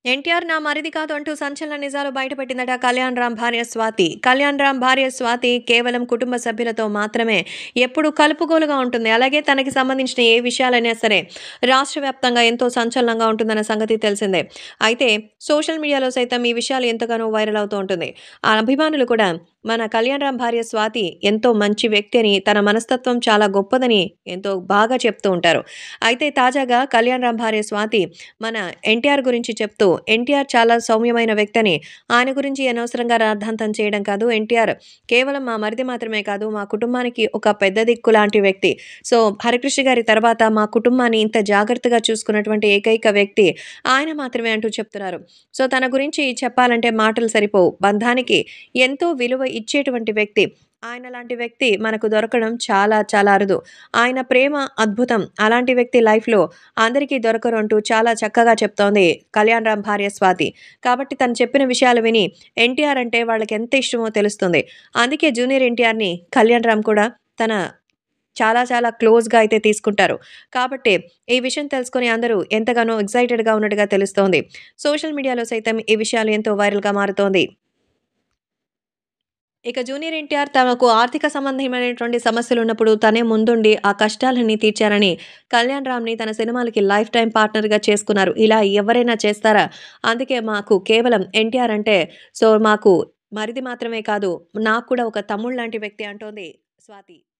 ఎన్టీఆర్ నా మరిది కాదు అంటూ సంచలన నిజాలు బయటపెట్టిందట కళ్యాణ్ రామ్ భార్య స్వాతి. కళ్యాణ్ రామ్ భార్య స్వాతి కేవలం కుటుంబ సభ్యులతో మాత్రమే ఎప్పుడూ కలుపుగోలుగా ఉంటుంది. అలాగే తనకి సంబంధించిన ఏ విషయాలైనా సరే రాష్ట్ర వ్యాప్తంగా ఎంతో సంచలనంగా ఉంటుందన్న సంగతి తెలిసిందే. అయితే సోషల్ మీడియాలో సైతం ఈ విషయాలు ఎంతగానో వైరల్ అవుతూ ఉంటుంది. ఆ అభిమానులు కూడా మన కళ్యాణ్ రామ్ భార్య స్వాతి ఎంతో మంచి వ్యక్తి అని, తన మనస్తత్వం చాలా గొప్పదని ఎంతో బాగా చెప్తూ ఉంటారు. అయితే తాజాగా కళ్యాణ్ రామ్ భార్య స్వాతి మన ఎన్టీఆర్ గురించి చెప్తూ, ఎన్టీఆర్ చాలా సౌమ్యమైన వ్యక్తని, ఆయన గురించి అనవసరంగా రాద్ధాంతం చేయడం కాదు. ఎన్టీఆర్ కేవలం మా మరిది మాత్రమే కాదు, మా కుటుంబానికి ఒక పెద్ద దిక్కు లాంటి వ్యక్తి. సో, హరికృష్ణ గారి తర్వాత మా కుటుంబాన్ని ఇంత జాగ్రత్తగా చూసుకున్నటువంటి ఏకైక వ్యక్తి ఆయన మాత్రమే అంటూ చెప్తున్నారు. సో, తన గురించి చెప్పాలంటే మాటలు సరిపోవు. బంధానికి ఎంతో విలువ ఇచ్చేటువంటి వ్యక్తి. ఆయనలాంటి వ్యక్తి మనకు దొరకడం చాలా చాలా అరుదు. ఆయన ప్రేమ అద్భుతం. అలాంటి వ్యక్తి లైఫ్‌లో అందరికీ దొరకరు అంటూ చాలా చక్కగా చెప్తోంది కళ్యాణ్ రామ్ భార్య స్వాతి. కాబట్టి తను చెప్పిన విషయాలు విని ఎన్టీఆర్ అంటే వాళ్ళకెంత ఇష్టమో తెలుస్తుంది. అందుకే జూనియర్ ఎన్టీఆర్‌ని కళ్యాణ్ రామ్ కూడా తన చాలా చాలా క్లోజ్‌గా అయితే తీసుకుంటారు. కాబట్టి ఈ విషయం తెలుసుకొని అందరూ ఎంతగానో ఎక్సైటెడ్‌గా ఉన్నట్టుగా తెలుస్తోంది. సోషల్ మీడియాలో సైతం ఈ విషయాలు ఎంతో వైరల్‌గా మారుతోంది. ఇక జూనియర్ ఎన్టీఆర్ తనకు ఆర్థిక సంబంధమైనటువంటి సమస్యలున్నప్పుడు తనే ముందుండి ఆ కష్టాలన్నీ తీర్చారని, కళ్యాణ్ రామ్‌ని తన సినిమాలకి లైఫ్ టైమ్ పార్ట్నర్‌గా చేసుకున్నారు. ఇలా ఎవరైనా చేస్తారా? అందుకే మాకు కేవలం ఎన్టీఆర్ అంటే సో, మాకు మరిది మాత్రమే కాదు, నాకు కూడా ఒక తమ్ముడు లాంటి వ్యక్తి అంటోంది స్వాతి.